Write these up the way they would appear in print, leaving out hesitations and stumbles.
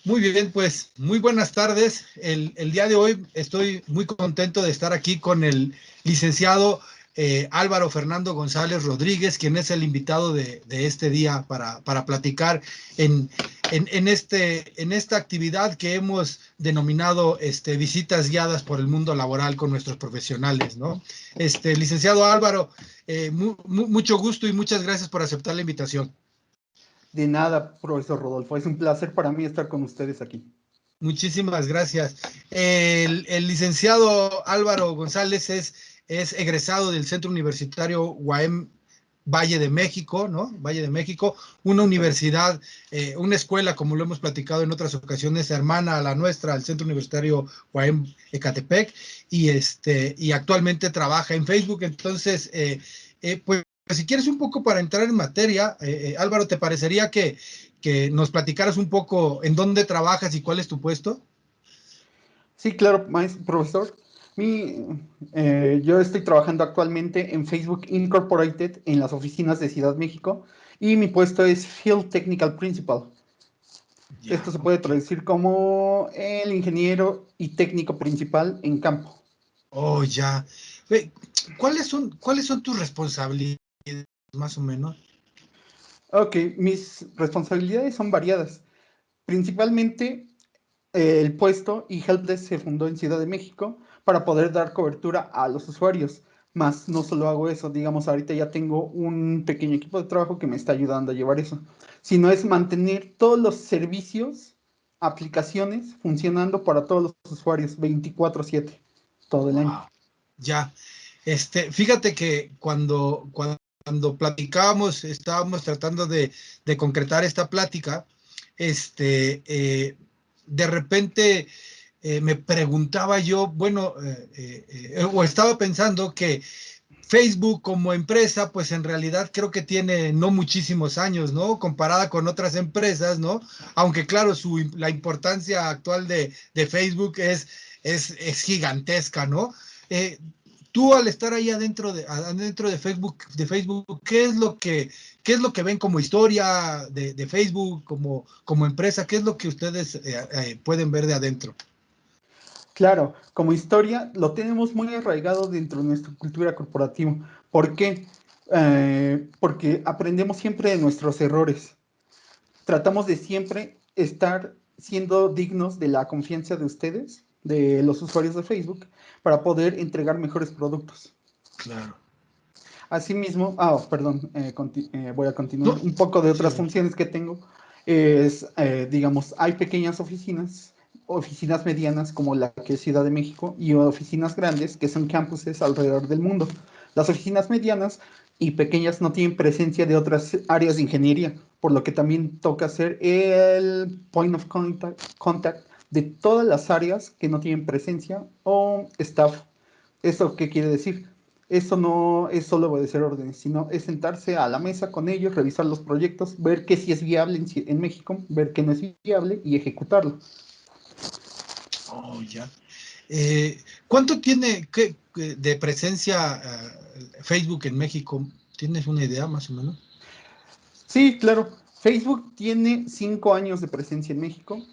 Muy bien, pues muy buenas tardes. El día de hoy estoy muy contento de estar aquí con el licenciado Álvaro Fernando González Rodríguez, quien es el invitado de este día para platicar en, en esta actividad que hemos denominado visitas guiadas por el mundo laboral con nuestros profesionales, ¿no? Licenciado Álvaro, mucho gusto y muchas gracias por aceptar la invitación. De nada, profesor Rodolfo. Es un placer para mí estar con ustedes aquí. Muchísimas gracias. El licenciado Álvaro González es egresado del Centro Universitario UAM Valle de México, ¿no? Valle de México, una Es correcto. universidad, una escuela, como lo hemos platicado en otras ocasiones, hermana a la nuestra, al Centro Universitario UAM Ecatepec, y actualmente trabaja en Facebook. Entonces, pues, si quieres un poco para entrar en materia, Álvaro, ¿te parecería que nos platicaras un poco en dónde trabajas y cuál es tu puesto? Sí, claro, maestro, profesor. Yo estoy trabajando actualmente en Facebook Incorporated en las oficinas de Ciudad México y mi puesto es Field Technical Principal. Esto Ya, se puede ok. traducir como el ingeniero y técnico principal en campo. Oh, ya. ¿Cuáles son tus responsabilidades, más o menos? Ok, mis responsabilidades son variadas. Principalmente el puesto y Helpdesk se fundó en Ciudad de México para poder dar cobertura a los usuarios. Más no solo hago eso, digamos, ahorita ya tengo un pequeño equipo de trabajo que me está ayudando a llevar eso, sino es mantener todos los servicios, aplicaciones funcionando para todos los usuarios 24/7, todo el año. Wow. Ya. Fíjate que cuando platicábamos, estábamos tratando de concretar esta plática, de repente me preguntaba yo, bueno, o estaba pensando que Facebook como empresa, pues en realidad creo que tiene no muchísimos años, ¿no? Comparada con otras empresas, ¿no? Aunque claro, la importancia actual de Facebook es gigantesca, ¿no? Eh, Tú al estar ahí adentro de Facebook, qué es lo que ven como historia de Facebook, como empresa? ¿Qué es lo que ustedes pueden ver de adentro? Claro, como historia lo tenemos muy arraigado dentro de nuestra cultura corporativa. ¿Por qué? Porque aprendemos siempre de nuestros errores. Tratamos de siempre estar siendo dignos de la confianza de ustedes, de los usuarios de Facebook, para poder entregar mejores productos. Claro. Asimismo, perdón, voy a continuar. No, Un poco de sí, otras funciones que tengo es, digamos, hay pequeñas oficinas medianas como la que es Ciudad de México y oficinas grandes que son campuses alrededor del mundo. Las oficinas medianas y pequeñas no tienen presencia de otras áreas de ingeniería, por lo que también toca hacer el point of contact de todas las áreas que no tienen presencia o staff. ¿Eso qué quiere decir? Eso no es solo obedecer órdenes, sino es sentarse a la mesa con ellos, revisar los proyectos, ver qué sí es viable en México, ver qué no es viable y ejecutarlo. oh, ya. Eh, ¿Cuánto tiene de presencia Facebook en México? ¿Tienes una idea más o menos? Sí, claro. Facebook tiene 5 años de presencia en México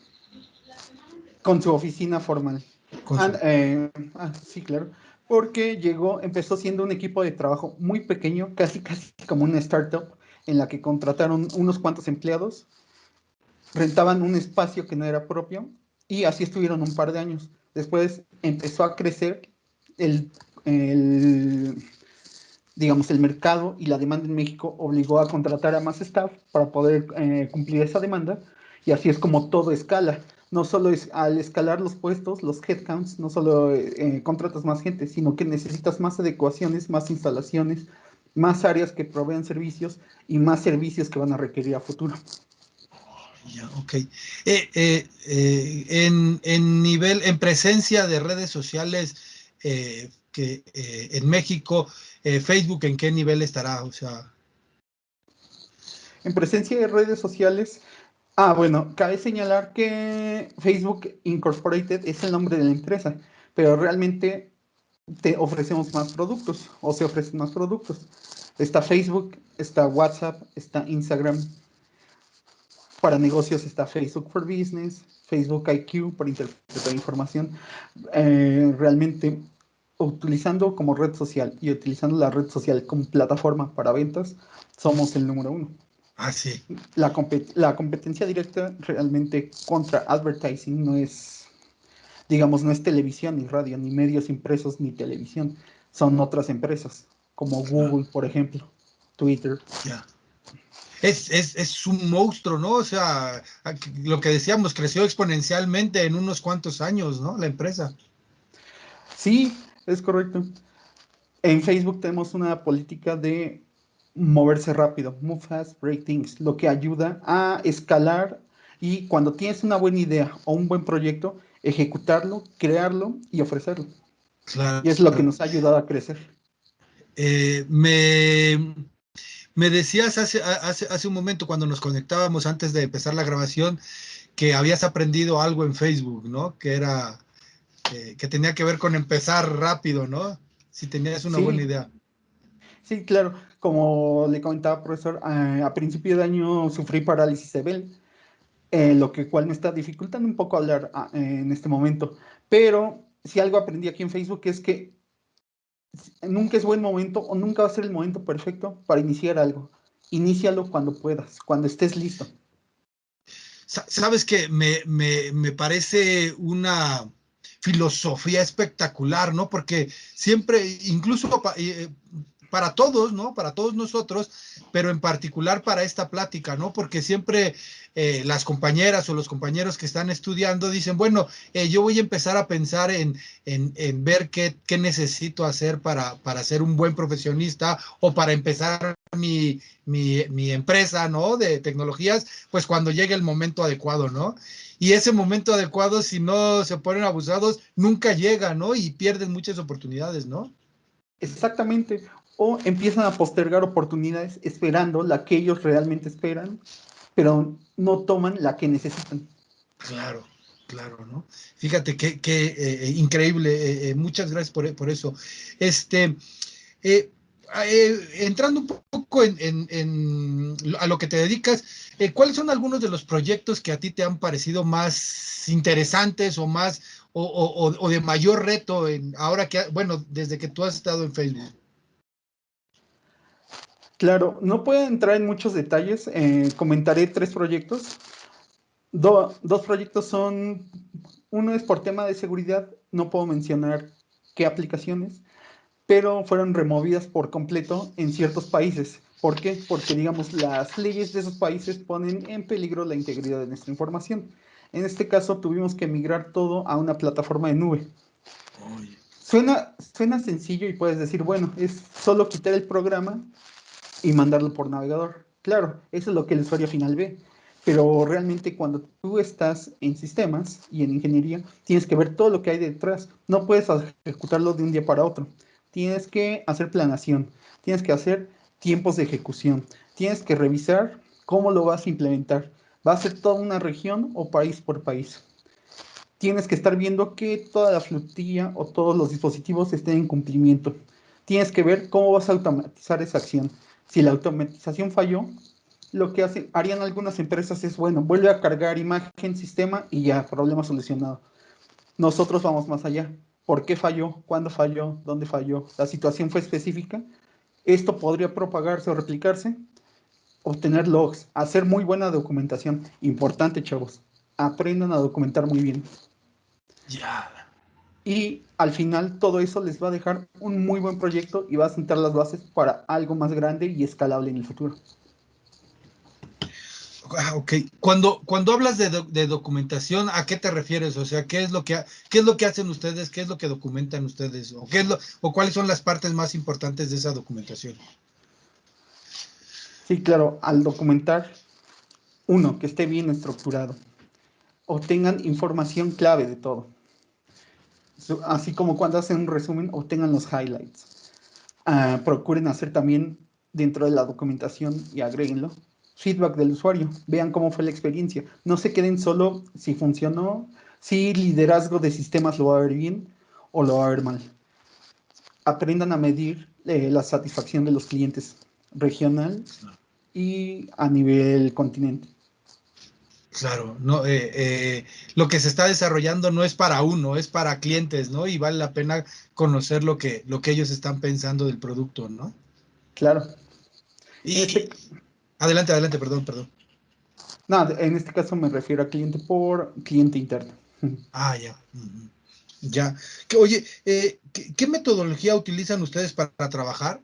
con su oficina formal. Con su... Sí, claro. Porque empezó siendo un equipo de trabajo muy pequeño, casi como una startup, en la que contrataron unos cuantos empleados, rentaban un espacio que no era propio y así estuvieron un par de años. Después empezó a crecer el, el, digamos, el mercado y la demanda en México obligó a contratar a más staff para poder cumplir esa demanda y así es como todo escala. No solo es al escalar los puestos, los headcounts, no solo contratas más gente, sino que necesitas más adecuaciones, más instalaciones, más áreas que provean servicios y más servicios que van a requerir a futuro. Ya, ok. En presencia de redes sociales en México, Facebook, ¿en qué nivel estará? O sea, En presencia de redes sociales, bueno, cabe señalar que Facebook Incorporated es el nombre de la empresa, pero realmente te ofrecemos más productos o se ofrecen más productos. Está Facebook, está WhatsApp, está Instagram. Para negocios está Facebook for Business. Facebook IQ para interpretar información, realmente utilizando como red social y utilizando la red social como plataforma para ventas, somos el número uno. Ah, sí. La competencia directa realmente contra advertising no es, digamos, no es televisión ni radio, ni medios impresos ni televisión, son otras empresas, como Claro, Google, por ejemplo, Twitter. ya. Es un monstruo, ¿no? O sea, lo que decíamos, creció exponencialmente en unos cuantos años, ¿no? La empresa. Sí, es correcto. En Facebook tenemos una política de moverse rápido, move fast, break things, lo que ayuda a escalar y cuando tienes una buena idea o un buen proyecto, ejecutarlo, crearlo y ofrecerlo. Claro. Y es lo que nos ha ayudado a crecer. Eh, me, Me decías hace un momento cuando nos conectábamos antes de empezar la grabación que habías aprendido algo en Facebook, ¿no? Que era, que tenía que ver con empezar rápido, ¿no? Si tenías una buena Sí, idea. sí, claro. Como le comentaba, profesor, a principio de año sufrí parálisis de Bell, lo que cual me está dificultando un poco hablar en este momento. Pero si algo aprendí aquí en Facebook es que nunca es buen momento o nunca va a ser el momento perfecto para iniciar algo. Inícialo cuando puedas, cuando estés listo. Sabes que me parece una filosofía espectacular, ¿no? Porque siempre, incluso para todos, ¿no? Para todos nosotros, pero en particular para esta plática, ¿no? Porque siempre las compañeras o los compañeros que están estudiando dicen, bueno, yo voy a empezar a pensar en ver qué necesito hacer para ser un buen profesionista o para empezar mi empresa, ¿no? De tecnologías, pues cuando llegue el momento adecuado, ¿no? Y ese momento adecuado, si no se ponen abusados, nunca llega, ¿no? Y pierden muchas oportunidades, ¿no? Exactamente. O empiezan a postergar oportunidades esperando la que ellos realmente esperan, pero no toman la que necesitan. Claro, claro, ¿no? Fíjate qué increíble. Muchas gracias por eso. Este, eh, entrando un poco a lo que te dedicas, ¿cuáles son algunos de los proyectos que a ti te han parecido más interesantes o más o de mayor reto ahora que, bueno, desde que tú has estado en Facebook? Claro, no puedo entrar en muchos detalles. Comentaré tres proyectos. Dos proyectos son, uno es por tema de seguridad, no puedo mencionar qué aplicaciones, pero fueron removidas por completo en ciertos países. ¿Por qué? Porque, digamos, las leyes de esos países ponen en peligro la integridad de nuestra información. En este caso, tuvimos que migrar todo a una plataforma de nube. Oye, Suena sencillo y puedes decir, bueno, es solo quitar el programa y mandarlo por navegador. Claro, eso es lo que el usuario final ve. Pero realmente cuando tú estás en sistemas y en ingeniería, tienes que ver todo lo que hay detrás. No puedes ejecutarlo de un día para otro. Tienes que hacer planación, tienes que hacer tiempos de ejecución, tienes que revisar cómo lo vas a implementar. ¿Va a ser toda una región o país por país? Tienes que estar viendo que toda la flotilla o todos los dispositivos estén en cumplimiento. Tienes que ver cómo vas a automatizar esa acción. Si la automatización falló, lo que harían algunas empresas es, bueno, vuelve a cargar imagen, sistema y ya, problema solucionado. Nosotros vamos más allá. ¿Por qué falló? ¿Cuándo falló? ¿Dónde falló? ¿La situación fue específica? Esto podría propagarse o replicarse. Obtener logs, hacer muy buena documentación. Importante, chavos. Aprendan a documentar muy bien. ya. Y al final todo eso les va a dejar un muy buen proyecto y va a sentar las bases para algo más grande y escalable en el futuro. Ah, ok. Cuando hablas de documentación, ¿a qué te refieres? O sea, qué es lo que hacen ustedes? ¿Qué es lo que documentan ustedes? ¿O cuáles son las partes más importantes de esa documentación? Sí, claro, al documentar, uno, que esté bien estructurado, obtengan información clave de todo. Así como cuando hacen un resumen, obtengan los highlights. Procuren hacer también dentro de la documentación y agréguenlo feedback del usuario. Vean cómo fue la experiencia. No se queden solo si funcionó, si liderazgo de sistemas lo va a ver bien o lo va a ver mal. Aprendan a medir la satisfacción de los clientes regional y a nivel continente. Claro, no, lo que se está desarrollando no es para uno, es para clientes, ¿no? Y vale la pena conocer lo que ellos están pensando del producto, ¿no? Claro. En Y este, adelante, adelante, perdón, perdón. no, en este caso me refiero a cliente por cliente interno. Ah, ya. Ujú. Ya. Oye, ¿qué metodología utilizan ustedes para trabajar?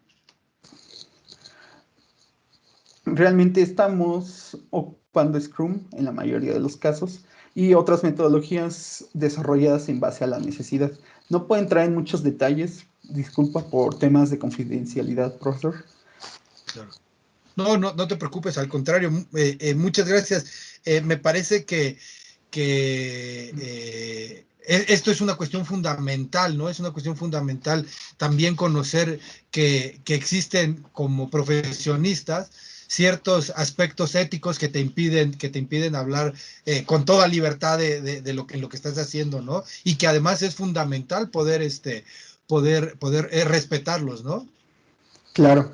Realmente estamos ocupando Scrum en la mayoría de los casos y otras metodologías desarrolladas en base a la necesidad. No puedo entrar en muchos detalles, disculpa por temas de confidencialidad, profesor. Claro. No, no, no te preocupes, al contrario, muchas gracias. Me parece que esto es una cuestión fundamental, ¿no? Es una cuestión fundamental también conocer que existen como profesionistas ciertos aspectos éticos que te impiden hablar con toda libertad de lo que estás haciendo, ¿no? Y que además es fundamental poder respetarlos, ¿no? Claro,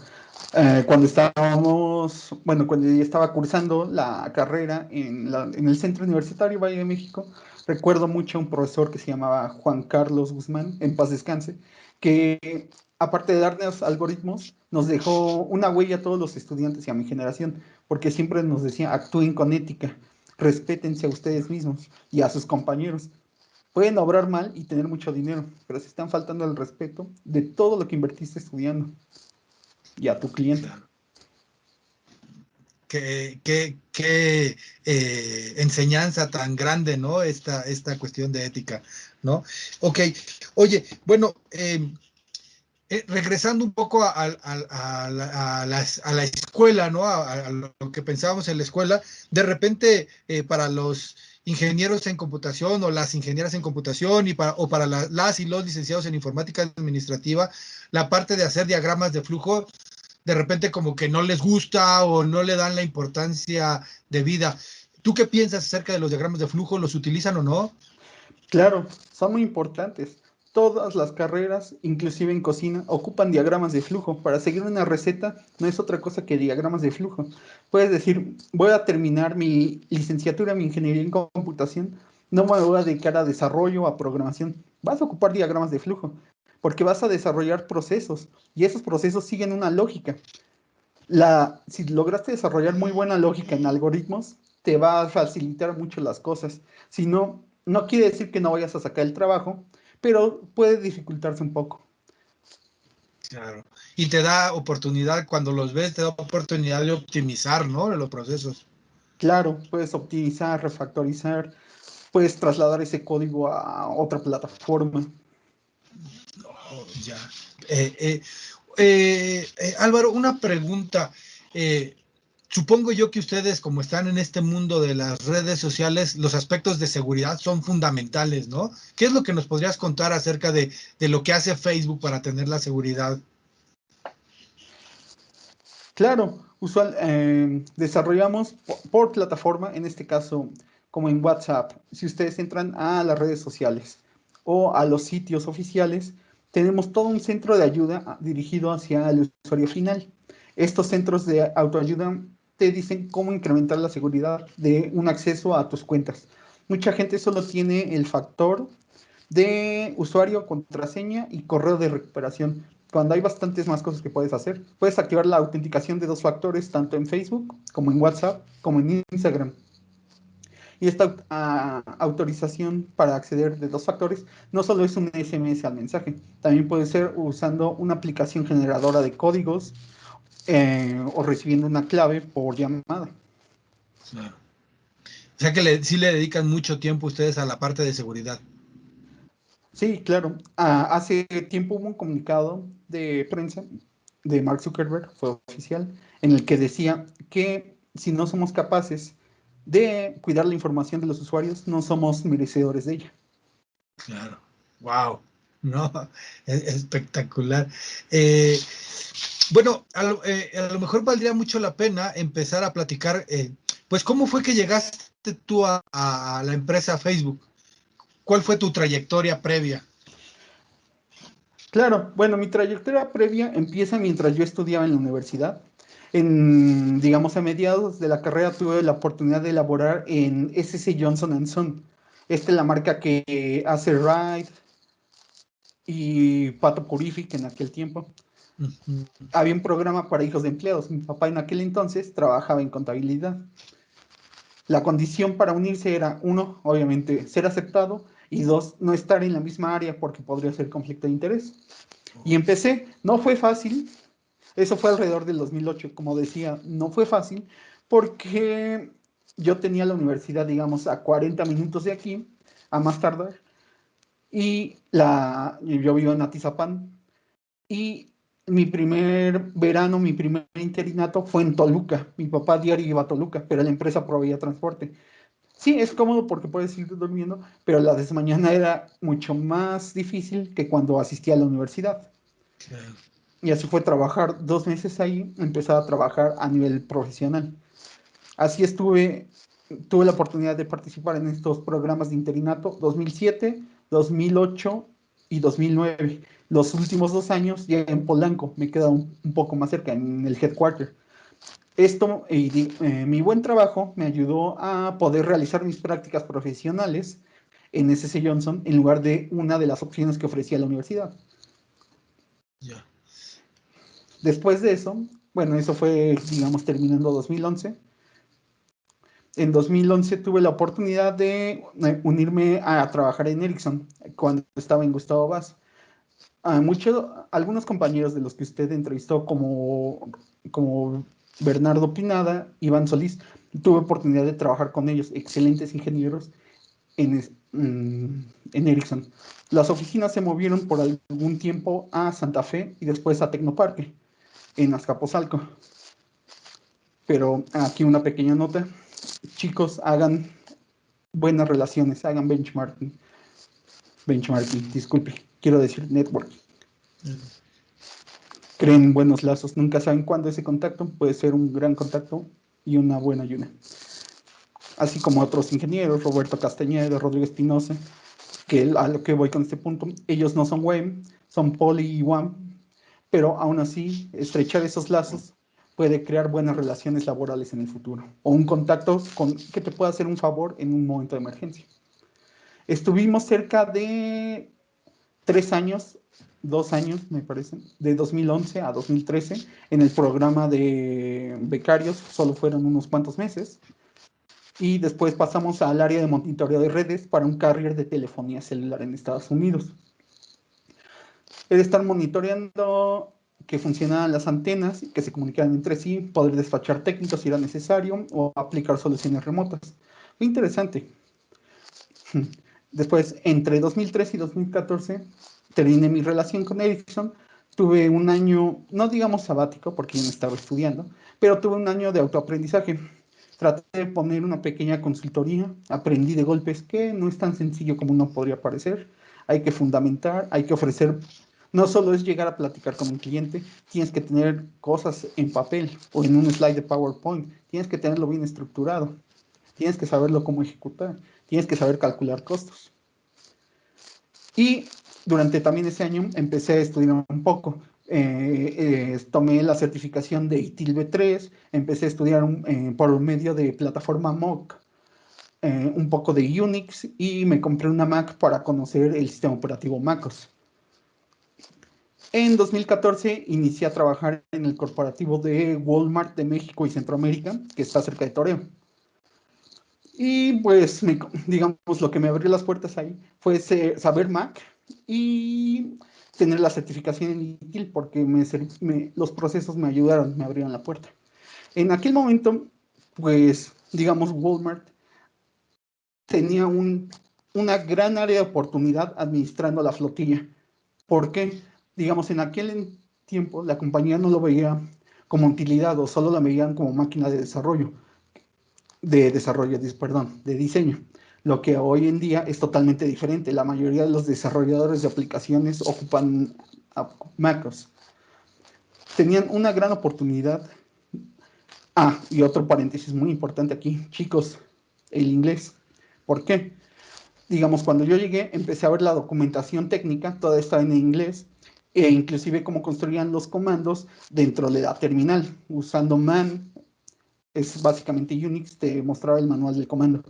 cuando estábamos, bueno, cuando yo estaba cursando la carrera en el Centro Universitario Valle de México, recuerdo mucho a un profesor que se llamaba Juan Carlos Guzmán, en paz descanse, que aparte de darnos algoritmos, nos dejó una huella a todos los estudiantes y a mi generación, porque siempre nos decía, actúen con ética, respétense a ustedes mismos y a sus compañeros. Pueden obrar mal y tener mucho dinero, pero se están faltando el respeto de todo lo que invertiste estudiando y a tu cliente. Claro. Qué enseñanza tan grande, ¿no? Esta cuestión de ética, ¿no? Ok, oye, bueno, regresando un poco a la escuela, ¿no? A lo que pensábamos en la escuela, de repente para los ingenieros en computación o las ingenieras en computación o para las y los licenciados en informática administrativa, la parte de hacer diagramas de flujo de repente como que no les gusta o no le dan la importancia de vida. ¿Tú qué piensas acerca de los diagramas de flujo? ¿Los utilizan o no? Claro, son muy importantes. Todas las carreras, inclusive en cocina, ocupan diagramas de flujo. Para seguir una receta no es otra cosa que diagramas de flujo. Puedes decir, voy a terminar mi licenciatura, mi ingeniería en computación, no me voy a dedicar a desarrollo, a programación. Vas a ocupar diagramas de flujo, porque vas a desarrollar procesos y esos procesos siguen una lógica. Si lograste desarrollar muy buena lógica en algoritmos, te va a facilitar mucho las cosas. Si no, no quiere decir que no vayas a sacar el trabajo, pero puede dificultarse un poco. Claro. Y te da oportunidad, cuando los ves, te da oportunidad de optimizar, ¿no? Los procesos. Claro, puedes optimizar, refactorizar, puedes trasladar ese código a otra plataforma. Oh, ya. Eh, eh, Álvaro, una pregunta. Eh, Supongo yo que ustedes, como están en este mundo de las redes sociales, los aspectos de seguridad son fundamentales, ¿no? ¿Qué es lo que nos podrías contar acerca de lo que hace Facebook para tener la seguridad? Claro, desarrollamos por plataforma, en este caso como en WhatsApp. Si ustedes entran a las redes sociales o a los sitios oficiales, tenemos todo un centro de ayuda dirigido hacia el usuario final. Estos centros de autoayuda te dicen cómo incrementar la seguridad de un acceso a tus cuentas. Mucha gente solo tiene el factor de usuario, contraseña y correo de recuperación. Cuando hay bastantes más cosas que puedes hacer, puedes activar la autenticación de dos factores tanto en Facebook como en WhatsApp como en Instagram. Y esta autorización para acceder de dos factores no solo es un SMS al mensaje, también puede ser usando una aplicación generadora de códigos o recibiendo una clave por llamada. Claro. O sea que sí le dedican mucho tiempo ustedes a la parte de seguridad. Sí, claro. Hace tiempo hubo un comunicado de prensa de Mark Zuckerberg, fue oficial, en el que decía que si no somos capaces de cuidar la información de los usuarios, no somos merecedores de ella. Claro. Wow. No, es espectacular. Eh, bueno, a lo mejor valdría mucho la pena empezar a platicar, pues, ¿cómo fue que llegaste tú a la empresa Facebook? ¿Cuál fue tu trayectoria previa? Claro, bueno, mi trayectoria previa empieza mientras yo estudiaba en la universidad. Digamos, a mediados de la carrera tuve la oportunidad de elaborar en SC Johnson Son. Esta es la marca que hace Ride y Pato Purific en aquel tiempo. Había un programa para hijos de empleados. Mi papá en aquel entonces trabajaba en contabilidad. La condición para unirse era, uno, obviamente, ser aceptado, y dos, no estar en la misma área porque podría ser conflicto de interés. Y empecé, no fue fácil, eso fue alrededor del 2008, como decía, no fue fácil, porque yo tenía la universidad, digamos, a 40 minutos de aquí, a más tardar, y yo vivo en Atizapán, y mi primer verano, mi primer interinato fue en Toluca. Mi papá diario iba a Toluca, pero la empresa proveía transporte. Sí, es cómodo porque puedes ir durmiendo, pero la de mañana era mucho más difícil que cuando asistía a la universidad. Claro. Y así fue trabajar 2 meses ahí, empezar a trabajar a nivel profesional. Así tuve la oportunidad de participar en estos programas de interinato 2007, 2008 y 2009. Los últimos 2 años ya en Polanco, me queda un poco más cerca, en el headquarter. Mi buen trabajo me ayudó a poder realizar mis prácticas profesionales en SC Johnson en lugar de una de las opciones que ofrecía la universidad. Ya. Después de eso, bueno, eso fue, digamos, terminando 2011. En 2011 tuve la oportunidad de unirme a trabajar en Ericsson cuando estaba en Gustavo Vaz. Algunos compañeros de los que usted entrevistó, como Bernardo Pinada, Iván Solís, tuve oportunidad de trabajar con ellos, excelentes ingenieros en Ericsson. Las oficinas se movieron por algún tiempo a Santa Fe y después a Tecnoparque, en Azcapotzalco. Pero aquí una pequeña nota. Chicos, hagan buenas relaciones, hagan benchmarking, disculpe, quiero decir networking. Creen buenos lazos, nunca saben cuándo ese contacto puede ser un gran contacto y una buena ayuda. Así como otros ingenieros, Roberto Castañeda, Rodrigo Espinosa, que a lo que voy con este punto, ellos no son WEM, son Poly y WAM, pero aún así, estrechar esos lazos puede crear buenas relaciones laborales en el futuro, o un contacto que te pueda hacer un favor en un momento de emergencia. Estuvimos cerca de 3 años, 2 años me parece, de 2011 a 2013 en el programa de becarios, solo fueron unos cuantos meses, y después pasamos al área de monitoreo de redes para un carrier de telefonía celular en Estados Unidos. Es estar monitoreando que funcionaran las antenas, que se comunicaran entre sí, poder despachar técnicos si era necesario o aplicar soluciones remotas. Fue interesante. Después, entre 2013 y 2014, terminé mi relación con Ericsson. Tuve un año, no digamos sabático, porque yo no estaba estudiando, pero tuve un año de autoaprendizaje. Traté de poner una pequeña consultoría, aprendí de golpes que no es tan sencillo como uno podría parecer. Hay que fundamentar, hay que ofrecer, no solo es llegar a platicar con un cliente, tienes que tener cosas en papel o en un slide de PowerPoint, tienes que tenerlo bien estructurado, tienes que saberlo cómo ejecutar, tienes que saber calcular costos. Y durante también ese año empecé a estudiar un poco. Tomé la certificación de ITIL B3, empecé a estudiar por medio de plataforma MOOC, un poco de Unix, y me compré una Mac para conocer el sistema operativo MacOS. En 2014 inicié a trabajar en el corporativo de Walmart de México y Centroamérica, que está cerca de Toreo. Y pues, digamos, lo que me abrió las puertas ahí fue saber Mac y tener la certificación en ITIL, porque los procesos me ayudaron, me abrieron la puerta. En aquel momento, pues, digamos, Walmart tenía una gran área de oportunidad administrando la flotilla. ¿Por qué? Digamos, en aquel tiempo la compañía no lo veía como utilidad o solo la veían como máquina de desarrollo, de diseño. Lo que hoy en día es totalmente diferente. La mayoría de los desarrolladores de aplicaciones ocupan macros. Tenían una gran oportunidad. Y otro paréntesis muy importante aquí, chicos, el inglés. ¿Por qué? Digamos, cuando yo llegué, empecé a ver la documentación técnica, toda estaba en inglés. e inclusive cómo construían los comandos dentro de la terminal, usando man, es básicamente Unix, te mostraba el manual del comando.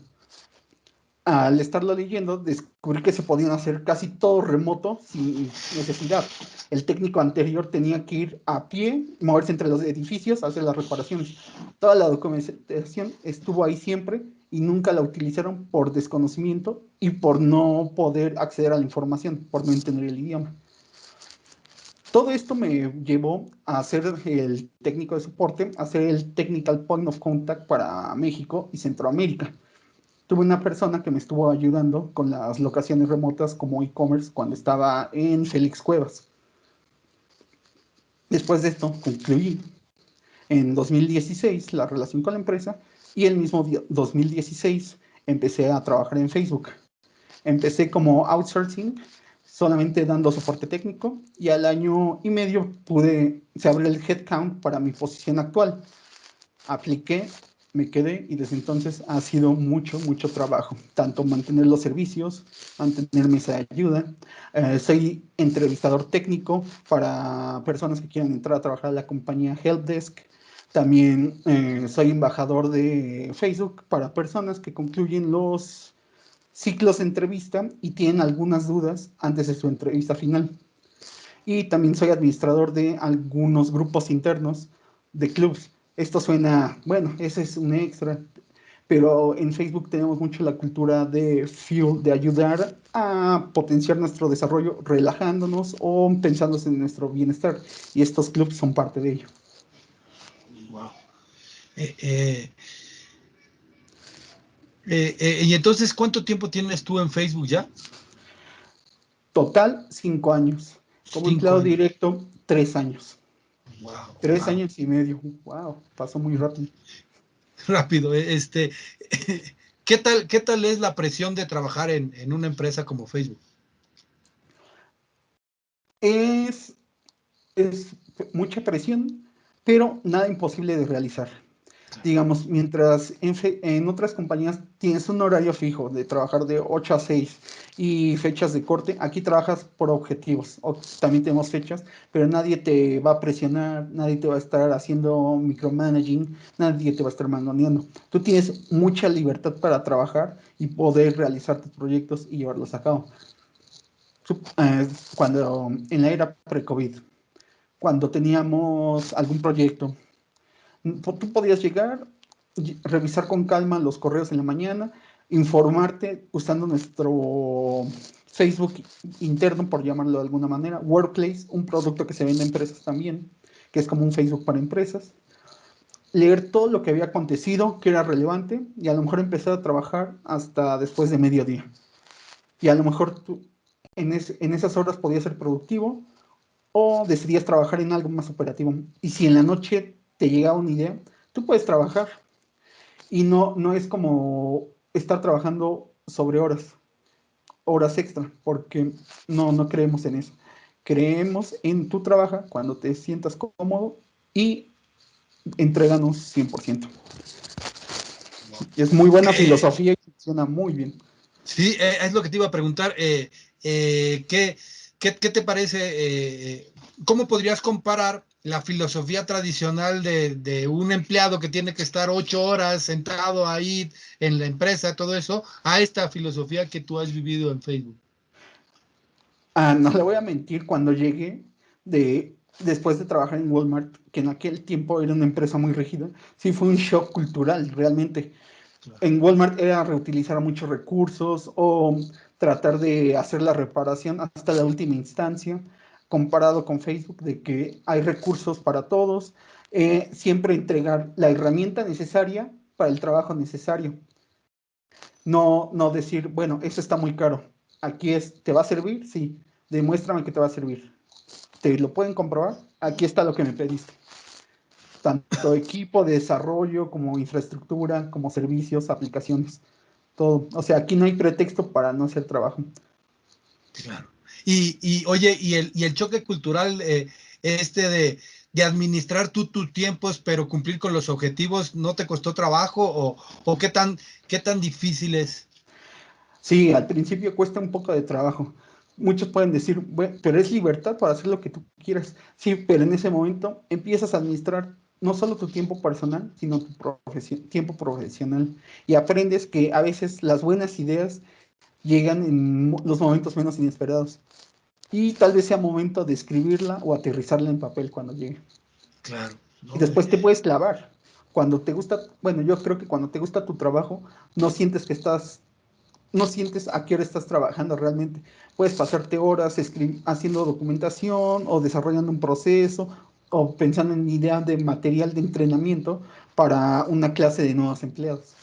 Al estarlo leyendo, descubrí que se podían hacer casi todo remoto sin necesidad. El técnico anterior tenía que ir a pie, moverse entre los edificios, hacer las reparaciones. Toda la documentación estuvo ahí siempre y nunca la utilizaron por desconocimiento y por no poder acceder a la información, por no entender el idioma. Todo esto me llevó a ser el técnico de soporte, a ser el Technical Point of Contact para México y Centroamérica. Tuve una persona que me estuvo ayudando con las locaciones remotas como e-commerce cuando estaba en Félix Cuevas. Después de esto, concluí en 2016 la relación con la empresa y el mismo 2016 empecé a trabajar en Facebook. Empecé como outsourcing, solamente dando soporte técnico, y al año y medio se abrió el headcount para mi posición actual. Apliqué, me quedé y desde entonces ha sido mucho trabajo, tanto mantener los servicios, mantener mesa de ayuda. Soy entrevistador técnico para personas que quieran entrar a trabajar a la compañía Helpdesk. También soy embajador de Facebook para personas que concluyen los ciclos de entrevista y tienen algunas dudas antes de su entrevista final. Y también soy administrador de algunos grupos internos de clubs. Esto suena, bueno, ese es un extra, pero en Facebook tenemos mucho la cultura de Fuel, de ayudar a potenciar nuestro desarrollo relajándonos o pensando en nuestro bienestar. Y estos clubs son parte de ello. Wow. Y entonces, ¿cuánto tiempo tienes tú en Facebook ya? Total, 5 años. Como 5 empleado años. directo, 3 años. Wow, 3 wow. años y medio. Wow, pasó muy rápido. Rápido. Qué tal es la presión de trabajar en una empresa como Facebook? Es, es mucha presión, pero nada imposible de realizar. Digamos, mientras en otras compañías tienes un horario fijo de trabajar de 8 a 6 y fechas de corte, aquí trabajas por objetivos. También tenemos fechas, pero nadie te va a presionar, nadie te va a estar haciendo micromanaging, nadie te va a estar mangoneando. Tú tienes mucha libertad para trabajar y poder realizar tus proyectos y llevarlos a cabo. Cuando en la era pre-COVID, cuando teníamos algún proyecto, tú podías llegar, revisar con calma los correos en la mañana, informarte usando nuestro Facebook interno, por llamarlo de alguna manera, Workplace, un producto que se vende a empresas también, que es como un Facebook para empresas, leer todo lo que había acontecido, que era relevante, y a lo mejor empezar a trabajar hasta después de mediodía. Y a lo mejor tú en esas horas podías ser productivo o decidías trabajar en algo más operativo. Y si en la noche te llegaba una idea, tú puedes trabajar y no es como estar trabajando sobre horas extra, porque no creemos en eso. Creemos en tu trabajo cuando te sientas cómodo y entréganos 100%. Es muy buena Eh, filosofía y funciona muy bien. sí, es lo que te iba a preguntar. ¿Qué te parece? ¿Cómo podrías comparar la filosofía tradicional de un empleado que tiene que estar 8 horas sentado ahí en la empresa, todo eso, a esta filosofía que tú has vivido en Facebook? No le voy a mentir, cuando llegué después de trabajar en Walmart, que en aquel tiempo era una empresa muy rígida, sí fue un shock cultural realmente. Claro. En Walmart era reutilizar muchos recursos o tratar de hacer la reparación hasta la última instancia, comparado con Facebook, de que hay recursos para todos, siempre entregar la herramienta necesaria para el trabajo necesario. No decir, bueno, eso está muy caro. Aquí ¿te va a servir? Sí. Demuéstrame que te va a servir. ¿Te lo pueden comprobar? Aquí está lo que me pediste. Tanto equipo de desarrollo como infraestructura, como servicios, aplicaciones, todo. O sea, aquí no hay pretexto para no hacer trabajo. Claro. Oye, y el choque cultural de administrar tú tus tiempos, pero cumplir con los objetivos, ¿no te costó trabajo o qué tan difícil es? Sí, al principio cuesta un poco de trabajo. muchos pueden decir, bueno, pero es libertad para hacer lo que tú quieras. Sí, pero en ese momento empiezas a administrar no solo tu tiempo personal, sino tu tiempo profesional. Y aprendes que a veces las buenas ideas llegan en los momentos menos inesperados. Y tal vez sea momento de escribirla o aterrizarla en papel cuando llegue. Claro, Y ¿no? después te puedes clavar. Cuando te gusta, bueno, yo creo que cuando te gusta tu trabajo, no sientes que estás, no sientes a qué hora estás trabajando realmente. Puedes pasarte horas haciendo documentación o desarrollando un proceso o pensando en ideas de material de entrenamiento para una clase de nuevos empleados.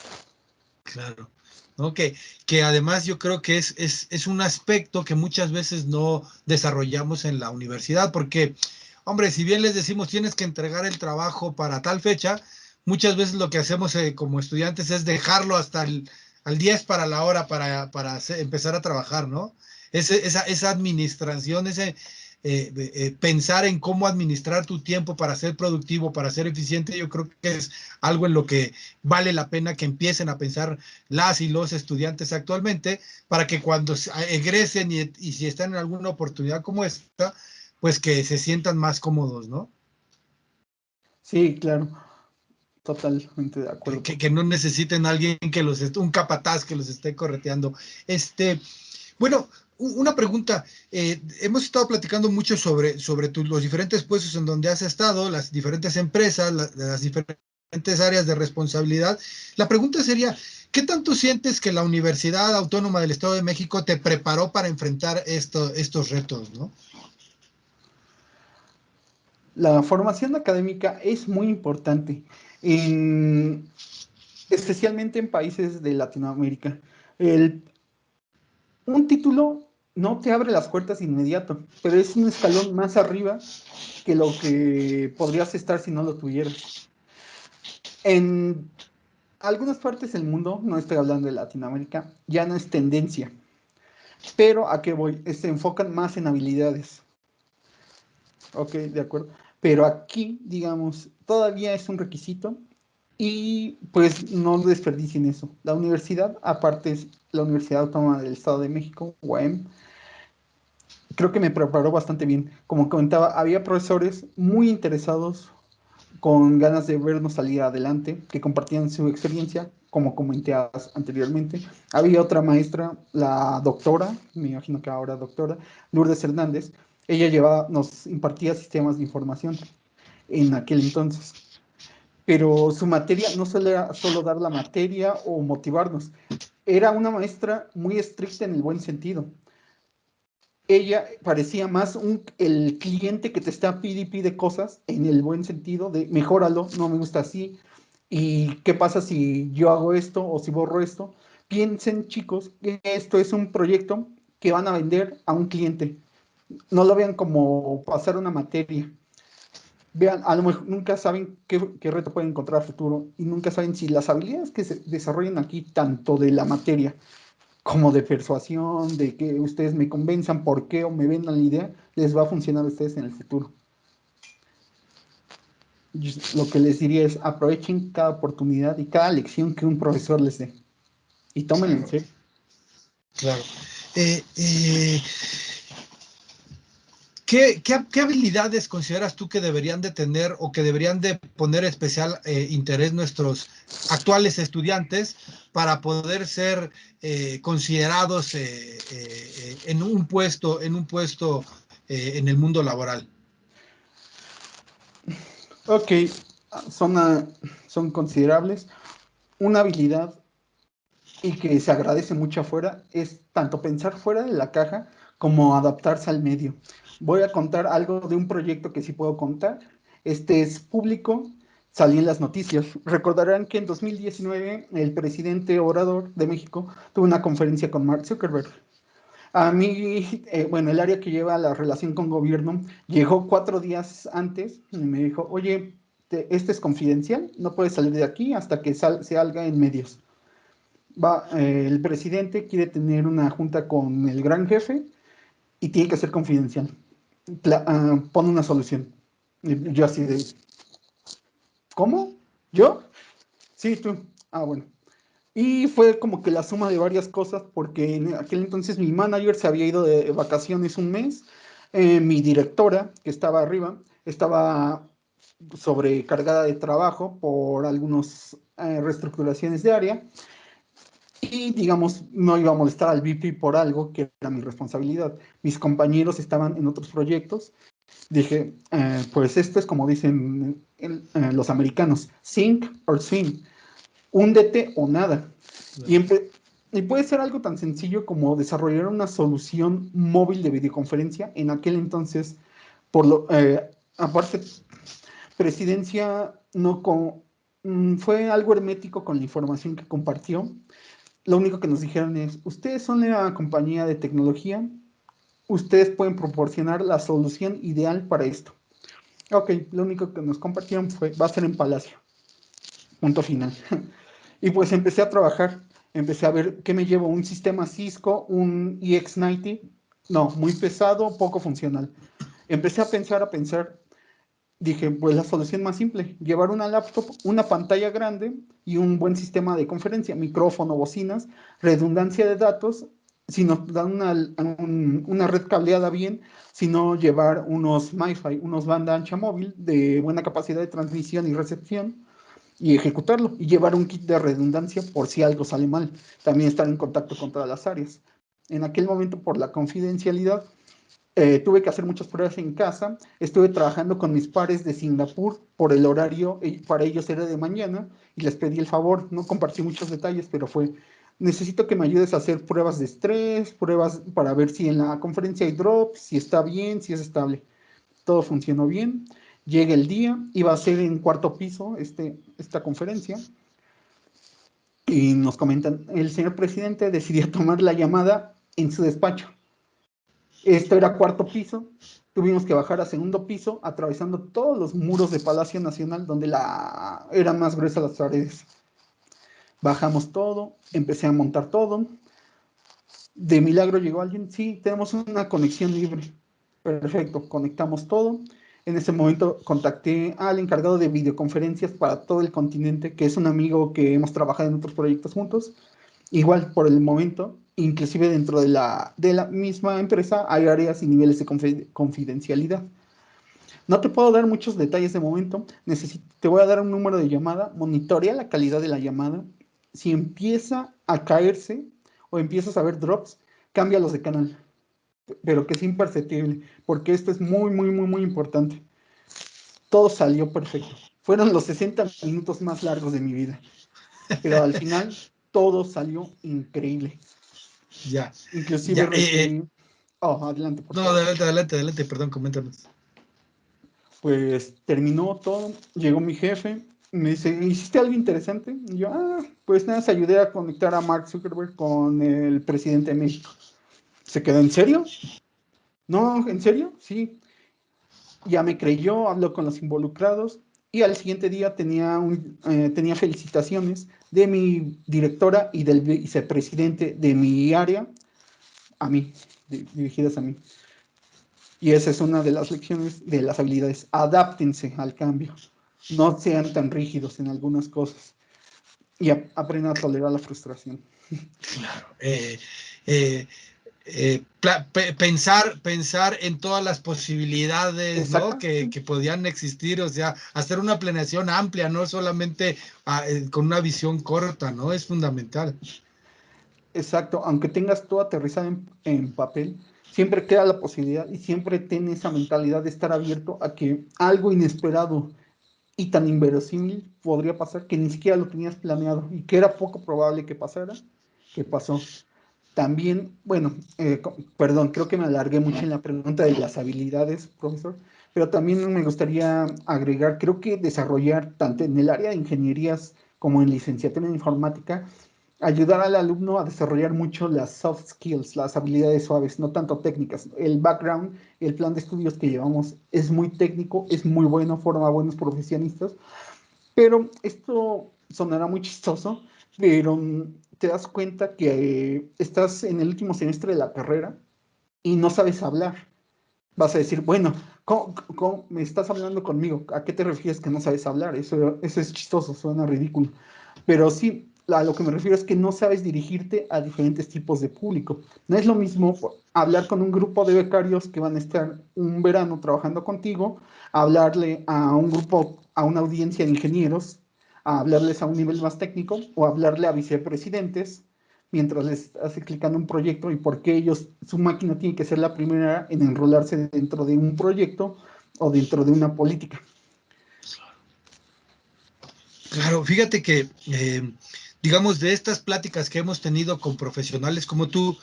Claro, ¿no? Que además yo creo que es un aspecto que muchas veces no desarrollamos en la universidad, porque, hombre, si bien les decimos tienes que entregar el trabajo para tal fecha, muchas veces lo que hacemos como estudiantes es dejarlo hasta al 10 para la hora para empezar a trabajar, ¿no? Esa administración, pensar en cómo administrar tu tiempo para ser productivo, para ser eficiente, yo creo que es algo en lo que vale la pena que empiecen a pensar las y los estudiantes actualmente, para que cuando egresen y si están en alguna oportunidad como esta, pues que se sientan más cómodos, ¿no? Sí, claro, totalmente de acuerdo. Que no necesiten a alguien un capataz que los esté correteando. Bueno, una pregunta. Hemos estado platicando mucho sobre los diferentes puestos en donde has estado, las diferentes empresas, las diferentes áreas de responsabilidad. La pregunta sería, ¿qué tanto sientes que la Universidad Autónoma del Estado de México te preparó para enfrentar estos retos, ¿no? La formación académica es muy importante, especialmente en países de Latinoamérica. El, un título no te abre las puertas de inmediato, pero es un escalón más arriba que lo que podrías estar si no lo tuvieras. En algunas partes del mundo, no estoy hablando de Latinoamérica, ya no es tendencia, pero ¿a qué voy? Se enfocan más en habilidades. Ok, de acuerdo. Pero aquí, digamos, todavía es un requisito y pues no desperdicien eso. La universidad, aparte es la Universidad Autónoma del Estado de México, UAM, creo que me preparó bastante bien. Como comentaba, había profesores muy interesados, con ganas de vernos salir adelante, que compartían su experiencia, como comenté anteriormente. Había otra maestra, la doctora, me imagino que ahora doctora, Lourdes Hernández. Ella nos impartía sistemas de información en aquel entonces. Pero su materia no solo era solo dar la materia o motivarnos, era una maestra muy estricta en el buen sentido. Ella parecía más el cliente que te está pide y pide cosas en el buen sentido de mejóralo, no me gusta así, y qué pasa si yo hago esto o si borro esto. Piensen, chicos, que esto es un proyecto que van a vender a un cliente. No lo vean como pasar una materia. Vean, a lo mejor nunca saben qué reto pueden encontrar a futuro y nunca saben si las habilidades que se desarrollan aquí, tanto de la materia como de persuasión, de que ustedes me convenzan por qué o me vendan la idea, les va a funcionar a ustedes en el futuro. Lo que les diría es aprovechen cada oportunidad y cada lección que un profesor les dé y tómenlo en Claro, serio. claro. Eh, eh, ¿Qué habilidades consideras tú que deberían de tener o que deberían de poner especial interés nuestros actuales estudiantes para poder ser considerados en un puesto en el mundo laboral? Ok, son, son considerables. Una habilidad y que se agradece mucho afuera es tanto pensar fuera de la caja como adaptarse al medio. Voy a contar algo de un proyecto que sí puedo contar. Este es público, salió en las noticias. Recordarán que en 2019 el presidente Obrador de México tuvo una conferencia con Mark Zuckerberg. A mí, bueno, el área que lleva la relación con gobierno llegó 4 días antes y me dijo, oye, este es confidencial, no puedes salir de aquí hasta que salga en medios. El presidente quiere tener una junta con el gran jefe y tiene que ser confidencial. Pone una solución. Y yo así de, ¿cómo? ¿Yo? Sí, tú. Ah, bueno. Y fue como que la suma de varias cosas, porque en aquel entonces mi manager se había ido de vacaciones un mes, mi directora, que estaba arriba, estaba sobrecargada de trabajo por algunas reestructuraciones de área, y digamos, no iba a molestar al VP por algo que era mi responsabilidad. Mis compañeros estaban en otros proyectos. Dije, pues esto es como dicen los americanos, sink or swim, húndete o nada. Y, y puede ser algo tan sencillo como desarrollar una solución móvil de videoconferencia. En aquel entonces, aparte, Presidencia no fue algo hermético con la información que compartió. Lo único que nos dijeron es, ustedes son la compañía de tecnología, ustedes pueden proporcionar la solución ideal para esto. Ok, lo único que nos compartieron fue, va a ser en Palacio. Punto final. Y pues empecé a trabajar, empecé a ver qué me llevo, un sistema Cisco, un EX90, no, muy pesado, poco funcional. Empecé a pensar, dije, pues la solución más simple, llevar una laptop, una pantalla grande y un buen sistema de conferencia, micrófono, bocinas, redundancia de datos, si nos dan una red cableada bien, sino llevar unos MiFi, unos banda ancha móvil de buena capacidad de transmisión y recepción, y ejecutarlo y llevar un kit de redundancia por si algo sale mal. También estar en contacto con todas las áreas. En aquel momento, por la confidencialidad, tuve que hacer muchas pruebas en casa. Estuve trabajando con mis pares de Singapur por el horario, para ellos era de mañana, y les pedí el favor. No compartí muchos detalles, pero fue, necesito que me ayudes a hacer pruebas de estrés, pruebas para ver si en la conferencia hay drops, si está bien, si es estable. Todo funcionó bien. Llega el día, iba a ser en cuarto piso esta conferencia, y nos comentan, el señor presidente decidió tomar la llamada en su despacho. Esto era cuarto piso, tuvimos que bajar a segundo piso, atravesando todos los muros de Palacio Nacional, donde eran más gruesas las paredes. Bajamos todo, empecé a montar todo. De milagro llegó alguien, sí, tenemos una conexión libre. Perfecto, conectamos todo. En ese momento contacté al encargado de videoconferencias para todo el continente, que es un amigo que hemos trabajado en otros proyectos juntos. Igual por el momento, inclusive dentro de la misma empresa hay áreas y niveles de confidencialidad. No te puedo dar muchos detalles de momento. Te voy a dar un número de llamada, monitorea la calidad de la llamada. Si empieza a caerse o empiezas a ver drops, cámbialos de canal, pero que es imperceptible, porque esto es muy, muy, muy, muy importante. Todo salió perfecto. Fueron los 60 minutos más largos de mi vida, pero al final todo salió increíble. Ya, Inclusive ya. recibí... Oh, adelante, por No, favor. adelante, adelante, adelante, perdón, coméntanos. Pues terminó todo, llegó mi jefe, me dice, ¿hiciste algo interesante? Y yo, pues nada, se ayudé a conectar a Mark Zuckerberg con el presidente de México. ¿Se quedó en serio? No, ¿en serio? Sí. Ya me creyó, habló con los involucrados, y al siguiente día tenía felicitaciones de mi directora y del vicepresidente de mi área, a mí, dirigidas a mí. Y esa es una de las lecciones de las habilidades. Adáptense al cambio. No sean tan rígidos en algunas cosas. Y aprendan a tolerar la frustración. Claro. Pensar en todas las posibilidades, ¿no? Exactamente. Que podían existir, o sea, hacer una planeación amplia, no solamente con una visión corta, ¿no? Es fundamental. Exacto. Aunque tengas todo aterrizado en papel, siempre queda la posibilidad y siempre ten esa mentalidad de estar abierto a que algo inesperado y tan inverosímil podría pasar que ni siquiera lo tenías planeado y que era poco probable que pasara, que pasó. También, bueno, perdón, creo que me alargué mucho en la pregunta de las habilidades, profesor, pero también me gustaría agregar, creo que desarrollar tanto en el área de ingenierías como en licenciatura en informática, ayudar al alumno a desarrollar mucho las soft skills, las habilidades suaves, no tanto técnicas. El background, el plan de estudios que llevamos es muy técnico, es muy bueno, forma buenos profesionistas, pero esto sonará muy chistoso, pero te das cuenta que estás en el último semestre de la carrera y no sabes hablar. Vas a decir, bueno, ¿cómo me estás hablando conmigo? ¿A qué te refieres que no sabes hablar? Eso es chistoso, suena ridículo. Pero sí, a lo que me refiero es que no sabes dirigirte a diferentes tipos de público. No es lo mismo hablar con un grupo de becarios que van a estar un verano trabajando contigo, hablarle a un grupo, a una audiencia de ingenieros, a hablarles a un nivel más técnico o hablarle a vicepresidentes mientras les estás explicando un proyecto y por qué ellos, su máquina tiene que ser la primera en enrolarse dentro de un proyecto o dentro de una política. Claro, fíjate que, digamos, de estas pláticas que hemos tenido con profesionales como tú,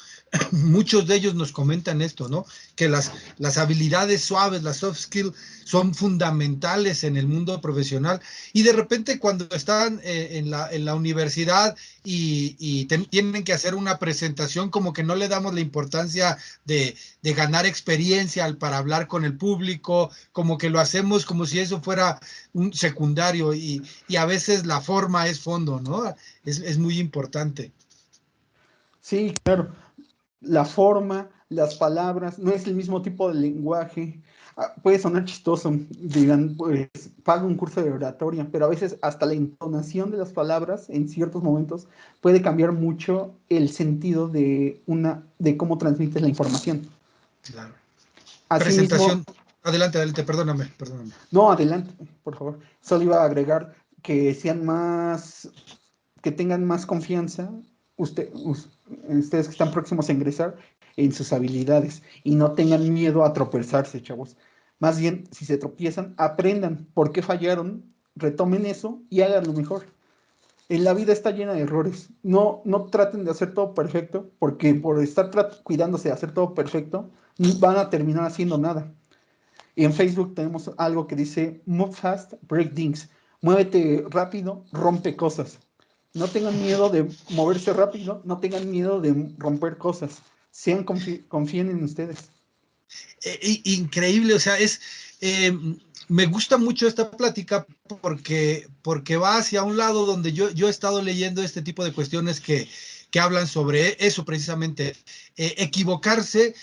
muchos de ellos nos comentan esto, ¿no? Que las habilidades suaves, las soft skills, son fundamentales en el mundo profesional. Y de repente cuando están en la universidad y tienen que hacer una presentación, como que no le damos la importancia de ganar experiencia para hablar con el público, como que lo hacemos como si eso fuera un secundario y a veces la forma es fondo, ¿no? Es muy importante. Sí, claro. La forma, las palabras, no es el mismo tipo de lenguaje. Puede sonar chistoso, digan, pues pago un curso de oratoria, pero a veces hasta la entonación de las palabras en ciertos momentos puede cambiar mucho el sentido de cómo transmites la información. Claro. Asimismo, Presentación. Adelante, adelante, perdóname, perdóname. no, adelante, por favor. Solo iba a agregar que sean más, que tengan más confianza ustedes que están próximos a ingresar en sus habilidades y no tengan miedo a tropezarse, chavos. Más bien, si se tropiezan, aprendan por qué fallaron, retomen eso y háganlo mejor. En la vida está llena de errores. No, no traten de hacer todo perfecto, porque por estar cuidándose de hacer todo perfecto, van a terminar haciendo nada. Y en Facebook tenemos algo que dice Move fast, break things. Muévete rápido, rompe cosas. No tengan miedo de moverse rápido, no tengan miedo de romper cosas. Confíen en ustedes. Increíble, o sea, me gusta mucho esta plática porque va hacia un lado donde yo he estado leyendo este tipo de cuestiones que hablan sobre eso precisamente. Equivocarse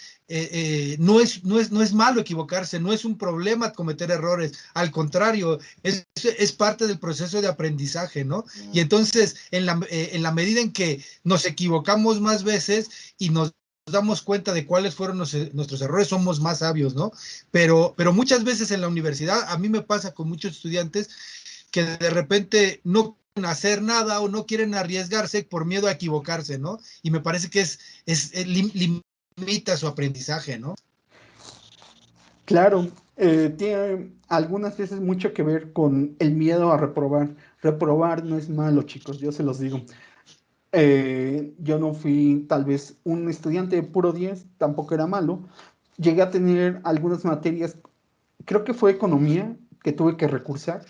no es malo equivocarse, no es un problema cometer errores, al contrario, es parte del proceso de aprendizaje, ¿no? Y entonces, en la medida en que nos equivocamos más veces y nos damos cuenta de cuáles fueron nuestros errores, somos más sabios, ¿no? Pero muchas veces en la universidad, a mí me pasa con muchos estudiantes que de repente no quieren hacer nada o no quieren arriesgarse por miedo a equivocarse, ¿no? Y me parece que limita su aprendizaje, ¿no? Claro, tiene algunas veces mucho que ver con el miedo a reprobar. Reprobar no es malo, chicos, yo se los digo. Yo no fui tal vez un estudiante de puro 10, tampoco era malo. Llegué a tener algunas materias, creo que fue economía, que tuve que recursar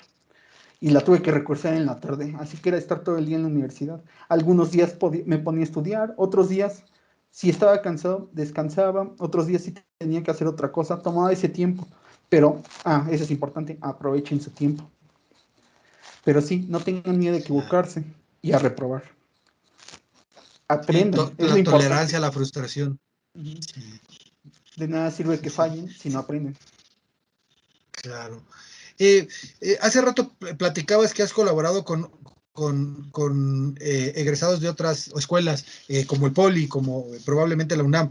y la tuve que recursar en la tarde, así que era estar todo el día en la universidad. Algunos días me ponía a estudiar, otros días, si estaba cansado, descansaba, otros días si tenía que hacer otra cosa, tomaba ese tiempo. Pero, eso es importante, aprovechen su tiempo. Pero sí, no tengan miedo de equivocarse y a reprobar. Sí, Aprendan, es lo la importante. tolerancia a la frustración. Ujú. Sí, De nada sirve que sí, fallen si no aprenden. claro. Hace rato platicabas que has colaborado con egresados de otras escuelas, como el Poli, como probablemente la UNAM.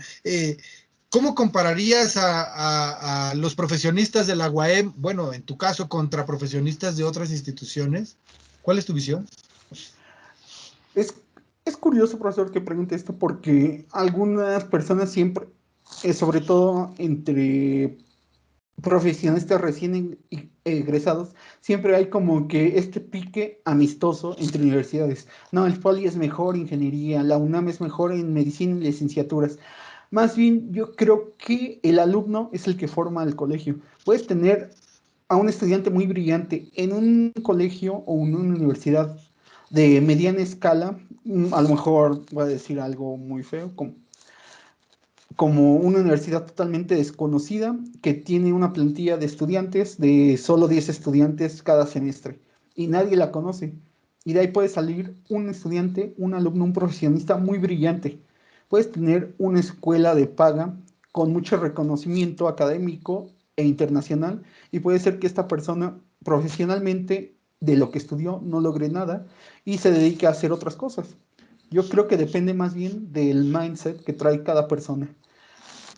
¿Cómo compararías a los profesionistas de la UAM, bueno, en tu caso, contra profesionistas de otras instituciones? ¿Cuál es tu visión? Es, es curioso, profesor, que pregunte esto porque algunas personas siempre, sobre todo entre profesionistas recién egresados, siempre hay como que este pique amistoso entre universidades. No, el Poli es mejor en ingeniería, la UNAM es mejor en medicina y licenciaturas. Más bien, yo creo que el alumno es el que forma el colegio. Puedes tener a un estudiante muy brillante en un colegio o en una universidad de mediana escala, a lo mejor voy a decir algo muy feo, como una universidad totalmente desconocida que tiene una plantilla de estudiantes de solo 10 estudiantes cada semestre y nadie la conoce. Y de ahí puede salir un estudiante, un alumno, un profesionista muy brillante. Puedes tener una escuela de paga con mucho reconocimiento académico e internacional y puede ser que esta persona profesionalmente de lo que estudió, no logre nada y se dedique a hacer otras cosas. Yo creo que depende más bien del mindset que trae cada persona.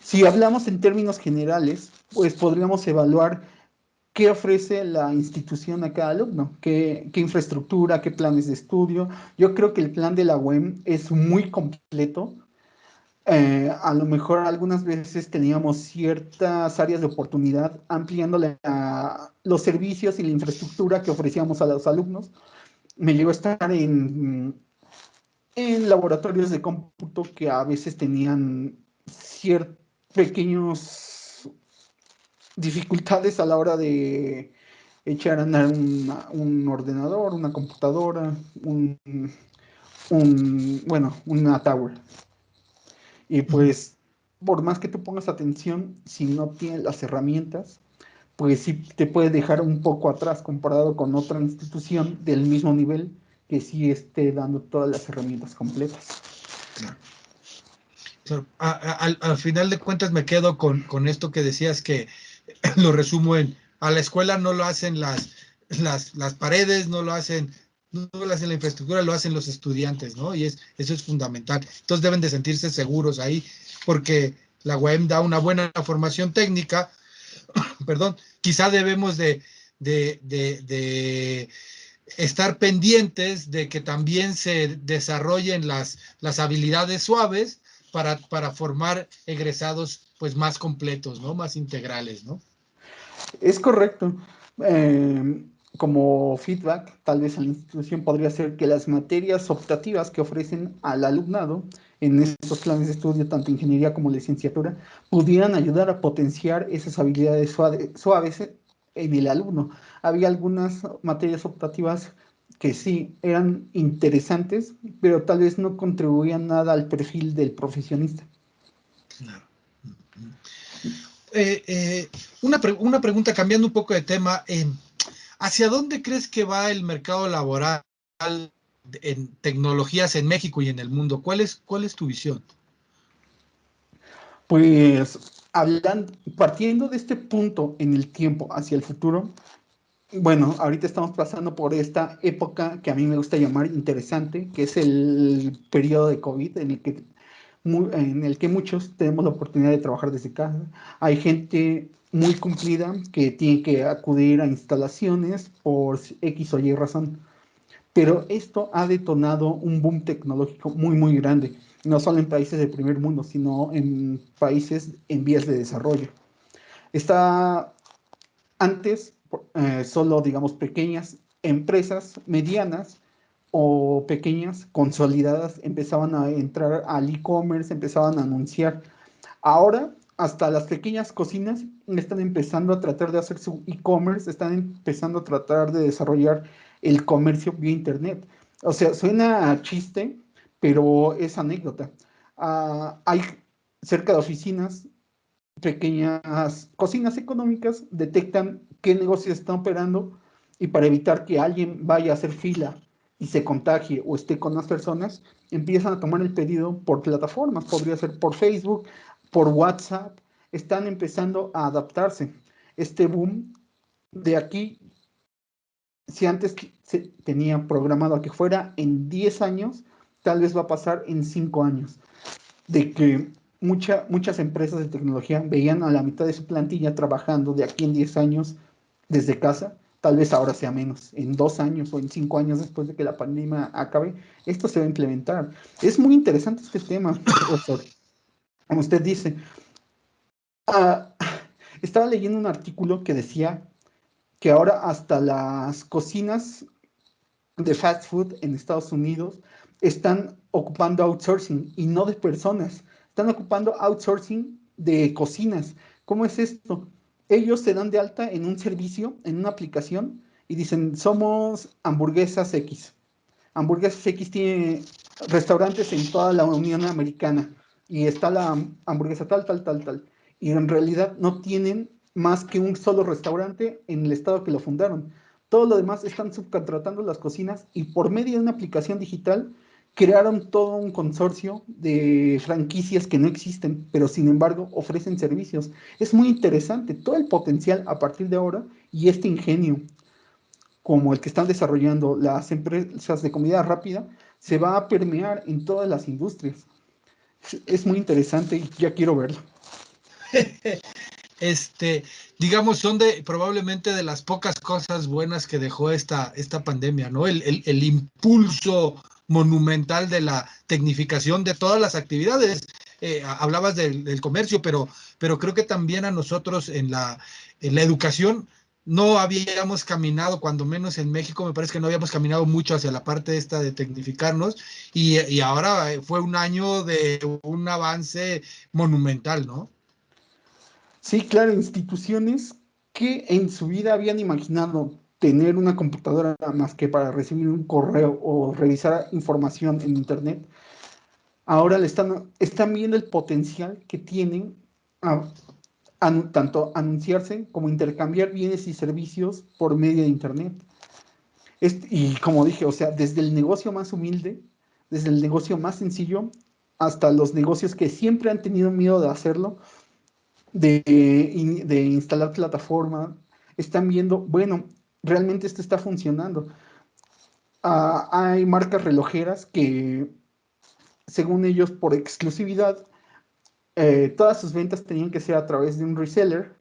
Si hablamos en términos generales, pues podríamos evaluar qué ofrece la institución a cada alumno, qué infraestructura, qué planes de estudio. Yo creo que el plan de la UEM es muy completo. A lo mejor algunas veces teníamos ciertas áreas de oportunidad ampliándole a los servicios y la infraestructura que ofrecíamos a los alumnos. Me llegó a estar en laboratorios de cómputo que a veces tenían ciertos pequeños dificultades a la hora de echar a andar un ordenador, una computadora, bueno, una tower. Y pues, por más que tú pongas atención, si no tienes las herramientas, pues sí te puede dejar un poco atrás comparado con otra institución del mismo nivel que sí esté dando todas las herramientas completas. Claro. Claro. Al final de cuentas me quedo con esto que decías, que lo resumo en: a la escuela no lo hacen las paredes, no lo hacen la infraestructura, lo hacen los estudiantes, ¿no? Y eso es fundamental. Entonces deben de sentirse seguros ahí, porque la UAM da una buena formación técnica. Perdón, quizá debemos de estar pendientes de que también se desarrollen las habilidades suaves para formar egresados pues más completos, ¿no? Más integrales, ¿no? Es correcto. Eh, Como feedback, tal vez a la institución podría ser que las materias optativas que ofrecen al alumnado en estos planes de estudio, tanto ingeniería como licenciatura, pudieran ayudar a potenciar esas habilidades suaves en el alumno. Había algunas materias optativas que sí eran interesantes, pero tal vez no contribuían nada al perfil del profesionista. Claro. Una pregunta, cambiando un poco de tema: ¿hacia dónde crees que va el mercado laboral en tecnologías en México y en el mundo? ¿Cuál es tu visión? Pues partiendo de este punto en el tiempo hacia el futuro, bueno, ahorita estamos pasando por esta época que a mí me gusta llamar interesante, que es el periodo de COVID en el que muchos tenemos la oportunidad de trabajar desde casa. Hay gente muy cumplida que tiene que acudir a instalaciones por X o Y razón. Pero esto ha detonado un boom tecnológico muy, muy grande, no solo en países del primer mundo, sino en países en vías de desarrollo. Está antes, solo, digamos, pequeñas empresas medianas o pequeñas consolidadas empezaban a entrar al e-commerce, empezaban a anunciar. Ahora, hasta las pequeñas cocinas están empezando a tratar de hacer su e-commerce, están empezando a tratar de desarrollar el comercio vía internet. O sea, suena a chiste, pero es anécdota. Hay cerca de oficinas, pequeñas cocinas económicas detectan qué negocios están operando y para evitar que alguien vaya a hacer fila y se contagie o esté con las personas, empiezan a tomar el pedido por plataformas, podría ser por Facebook, por WhatsApp, están empezando a adaptarse. Este boom de aquí, si antes se tenía programado a que fuera en 10 años, tal vez va a pasar en 5 años de que muchas empresas de tecnología veían a la mitad de su plantilla trabajando de aquí en 10 años desde casa, tal vez ahora sea menos, en 2 años o en 5 años después de que la pandemia acabe, esto se va a implementar. Es muy interesante este tema, profesor. Como usted dice, ah, estaba leyendo un artículo que decía que ahora hasta las cocinas de fast food en Estados Unidos están ocupando outsourcing y no de personas, están ocupando outsourcing de cocinas. ¿Cómo es esto? Ellos se dan de alta en un servicio, en una aplicación y dicen, somos hamburguesas X. Hamburguesas X tiene restaurantes en toda la Unión Americana y está la hamburguesa tal, tal, tal, tal. Y en realidad no tienen más que un solo restaurante en el estado que lo fundaron. Todo lo demás están subcontratando las cocinas y por medio de una aplicación digital crearon todo un consorcio de franquicias que no existen, pero sin embargo ofrecen servicios. Es muy interesante todo el potencial a partir de ahora y este ingenio. como el que están desarrollando las empresas de comida rápida, se va a permear en todas las industrias. Es muy interesante y ya quiero verlo. Este, digamos, son probablemente de las pocas cosas buenas que dejó esta pandemia, ¿no? El impulso monumental de la tecnificación de todas las actividades. Hablabas del comercio, pero creo que también a nosotros en la educación no habíamos caminado, cuando menos en México, me parece que no habíamos caminado mucho hacia la parte esta de tecnificarnos, y ahora fue un año de un avance monumental, ¿no? Sí, claro, instituciones que en su vida habían imaginado tener una computadora más que para recibir un correo o revisar información en Internet, ahora están viendo el potencial que tienen a, tanto anunciarse como intercambiar bienes y servicios por medio de Internet. Y como dije, o sea, desde el negocio más humilde, desde el negocio más sencillo, hasta los negocios que siempre han tenido miedo de hacerlo, de instalar plataforma, están viendo, bueno, realmente esto está funcionando. Hay marcas relojeras que, según ellos, por exclusividad, todas sus ventas tenían que ser a través de un reseller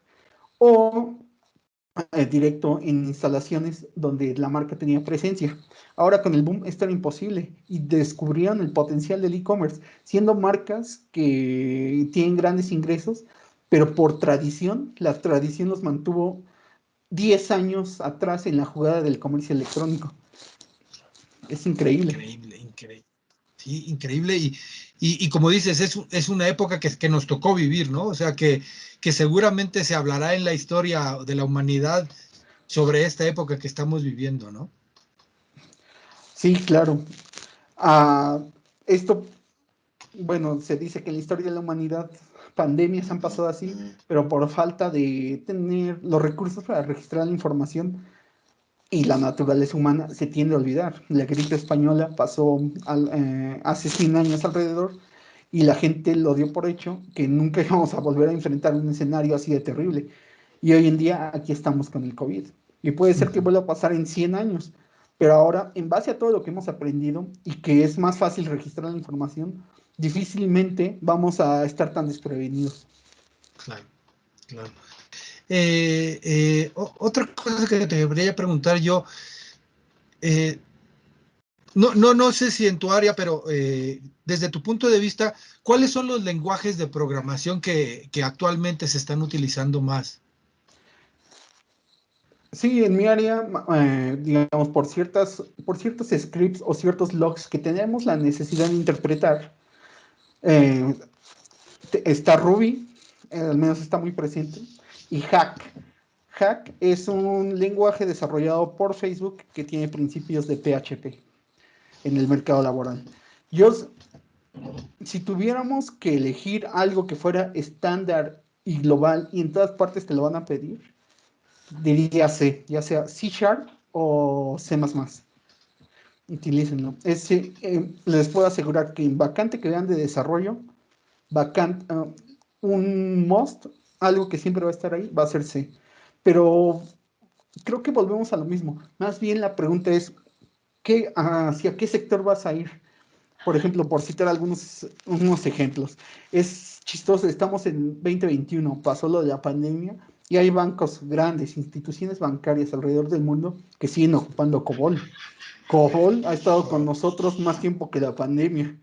o directo en instalaciones donde la marca tenía presencia. Ahora con el boom esto era imposible y descubrieron el potencial del e-commerce, siendo marcas que tienen grandes ingresos, pero por tradición, la tradición los mantuvo 10 años atrás en la jugada del comercio electrónico. Es increíble. Increíble, increíble. Sí, increíble. Y como dices, es una época que nos tocó vivir, ¿no? O sea, que seguramente se hablará en la historia de la humanidad sobre esta época que estamos viviendo, ¿no? Sí, claro. Ah, esto, bueno, se dice que en la historia de la humanidad pandemias han pasado así, pero por falta de tener los recursos para registrar la información y la naturaleza humana se tiende a olvidar. La gripe española pasó hace 100 años alrededor y la gente lo dio por hecho que nunca íbamos a volver a enfrentar un escenario así de terrible. Y hoy en día aquí estamos con el COVID. Y puede ser que Ujú. vuelva a pasar en 100 años, pero ahora, en base a todo lo que hemos aprendido y que es más fácil registrar la información, difícilmente vamos a estar tan desprevenidos. Claro, claro. Otra cosa que te debería preguntar yo, eh, no sé si en tu área, pero desde tu punto de vista, ¿cuáles son los lenguajes de programación que actualmente se están utilizando más? Sí, en mi área, digamos, por ciertos scripts o ciertos logs que tenemos la necesidad de interpretar, eh, está Ruby, al menos está muy presente, y Hack. Hack es un lenguaje desarrollado por Facebook que tiene principios de PHP en el mercado laboral. Yo, si tuviéramos que elegir algo que fuera estándar y global y en todas partes te lo van a pedir, diría C, ya sea C Sharp o C++. Utilícenlo. Les puedo asegurar que en vacante que vean de desarrollo, vacante, un must, algo que siempre va a estar ahí, va a ser C. Pero creo que volvemos a lo mismo. Más bien la pregunta es, ¿hacia qué sector vas a ir? Por ejemplo, por citar unos ejemplos. Es chistoso, estamos en 2021, pasó lo de la pandemia y hay bancos grandes, instituciones bancarias alrededor del mundo que siguen ocupando COBOL. COBOL ha estado con nosotros más tiempo que la pandemia.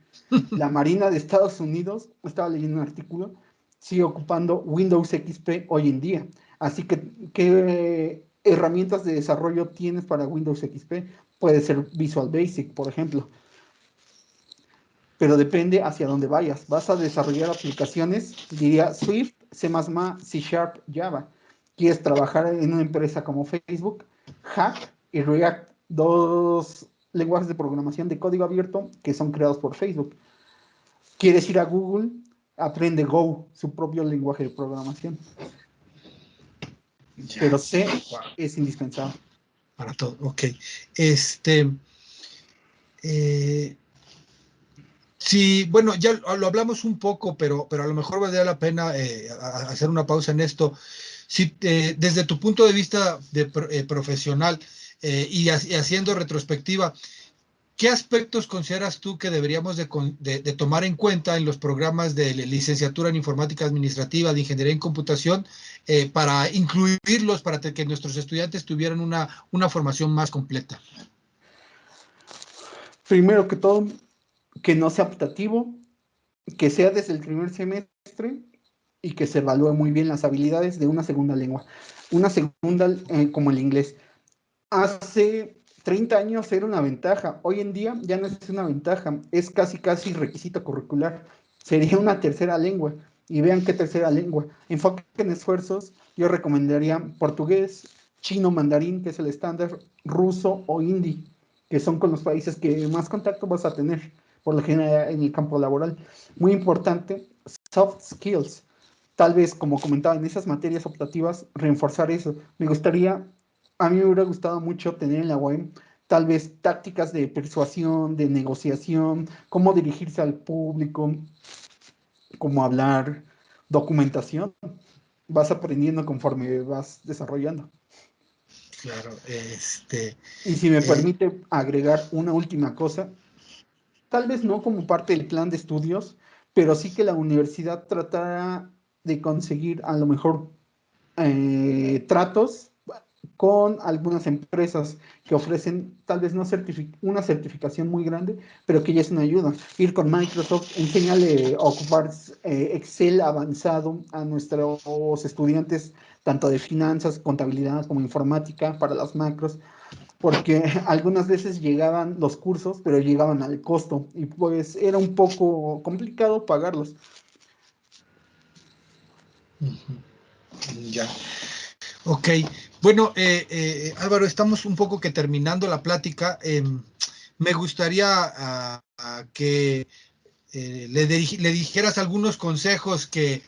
La Marina de Estados Unidos, estaba leyendo un artículo, sigue ocupando Windows XP hoy en día. Así que, ¿qué herramientas de desarrollo tienes para Windows XP? Puede ser Visual Basic, por ejemplo, pero depende hacia dónde vayas. ¿Vas a desarrollar aplicaciones? Diría Swift, C++, C Sharp, Java. ¿Quieres trabajar en una empresa como Facebook? Hack y React, dos lenguajes de programación de código abierto que son creados por Facebook. ¿Quieres ir a Google? Aprende Go, su propio lenguaje de programación. Ya, Pero C wow, es indispensable. para todo, ok. Este, eh, sí, bueno, ya lo hablamos un poco, pero a lo mejor valdría la pena hacer una pausa en esto. Si, desde tu punto de vista profesional, y haciendo retrospectiva, ¿qué aspectos consideras tú que deberíamos de tomar en cuenta en los programas de licenciatura en informática administrativa, de ingeniería en computación, para incluirlos, para que nuestros estudiantes tuvieran una formación más completa? Primero que todo, que no sea optativo, que sea desde el primer semestre y que se evalúe muy bien las habilidades de una segunda lengua. Una segunda, como el inglés. Hace 30 años era una ventaja, hoy en día ya no es una ventaja, es casi requisito curricular. Sería una tercera lengua. Y vean qué tercera lengua. Enfoquen esfuerzos. Yo recomendaría portugués, chino, mandarín, que es el estándar, ruso o hindi, que son con los países que más contacto vas a tener, por lo general en el campo laboral. Muy importante, soft skills. Tal vez, como comentaba, en esas materias optativas, reforzar eso. A mí me hubiera gustado mucho tener en la UAM tal vez tácticas de persuasión, de negociación, cómo dirigirse al público, cómo hablar, documentación. Vas aprendiendo conforme vas desarrollando. Claro, Y si me permite agregar una última cosa, tal vez no como parte del plan de estudios, pero sí que la universidad tratara de conseguir a lo mejor tratos con algunas empresas que ofrecen tal vez no una certificación muy grande, pero que ya es una ayuda. Ir con Microsoft, enséñale a ocupar Excel avanzado a nuestros estudiantes, tanto de finanzas, contabilidad como informática para las macros, porque algunas veces llegaban los cursos, pero llegaban al costo y pues era un poco complicado pagarlos. Ya. Ok, bueno, Álvaro, estamos un poco que terminando la plática. Me gustaría que le dijeras algunos consejos que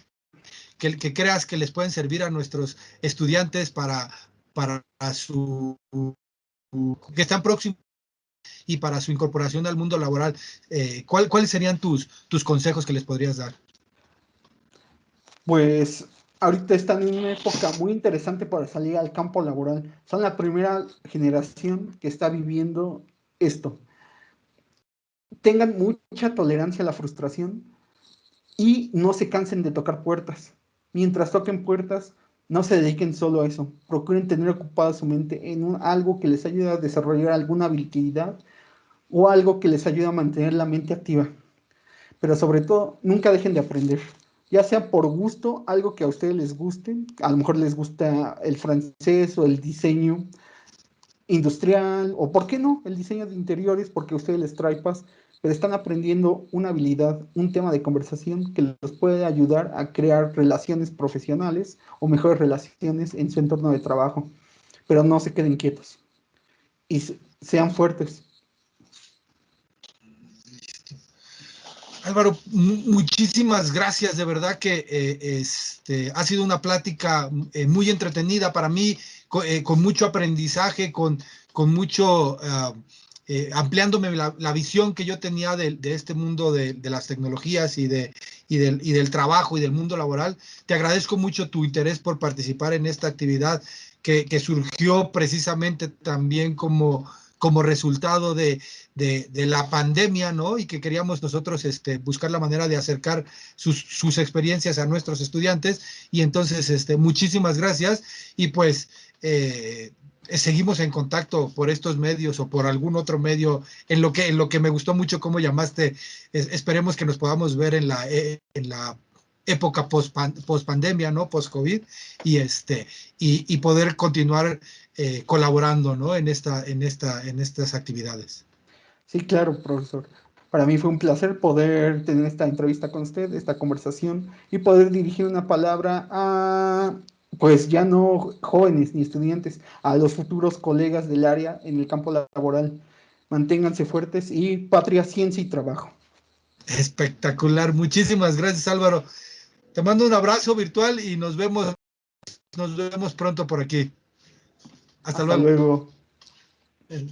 creas que les pueden servir a nuestros estudiantes para su que están próximos y para su incorporación al mundo laboral. ¿Cuáles serían tus consejos que les podrías dar? Pues ahorita están en una época muy interesante para salir al campo laboral. Son la primera generación que está viviendo esto. Tengan mucha tolerancia a la frustración y no se cansen de tocar puertas. Mientras toquen puertas, no se dediquen solo a eso. Procuren tener ocupada su mente en algo que les ayude a desarrollar alguna habilidad o algo que les ayude a mantener la mente activa. Pero sobre todo, nunca dejen de aprender. Ya sea por gusto, algo que a ustedes les guste, a lo mejor les gusta el francés o el diseño industrial, o por qué no, el diseño de interiores, porque a ustedes les trae paz, pero están aprendiendo una habilidad, un tema de conversación que les puede ayudar a crear relaciones profesionales o mejores relaciones en su entorno de trabajo. Pero no se queden quietos y sean fuertes. Álvaro, muchísimas gracias, de verdad que ha sido una plática muy entretenida para mí, con mucho aprendizaje, con mucho, ampliándome la visión que yo tenía de este mundo de las tecnologías y del trabajo y del mundo laboral. Te agradezco mucho tu interés por participar en esta actividad que surgió precisamente también como resultado de la pandemia, ¿no? Y que queríamos nosotros buscar la manera de acercar sus experiencias a nuestros estudiantes. Y entonces, muchísimas gracias. Y pues seguimos en contacto por estos medios o por algún otro medio, en lo que me gustó mucho cómo llamaste. Esperemos que nos podamos ver en la época post pandemia, ¿no? Post COVID, y poder continuar colaborando, ¿no? En estas actividades. Sí, claro, profesor. Para mí fue un placer poder tener esta entrevista con usted, esta conversación y poder dirigir una palabra a, pues ya no jóvenes ni estudiantes, a los futuros colegas del área en el campo laboral. Manténganse fuertes y patria, ciencia y trabajo. Espectacular. Muchísimas gracias, Álvaro. Te mando un abrazo virtual y nos vemos pronto por aquí. Hasta Hasta luego. luego.